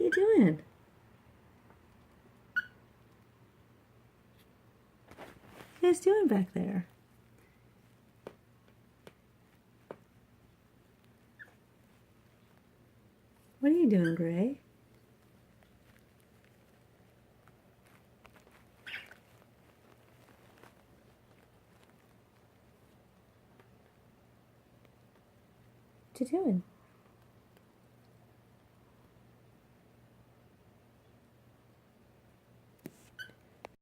you doing? What are you guys doing back there? What are you doing, Gray? What you doing?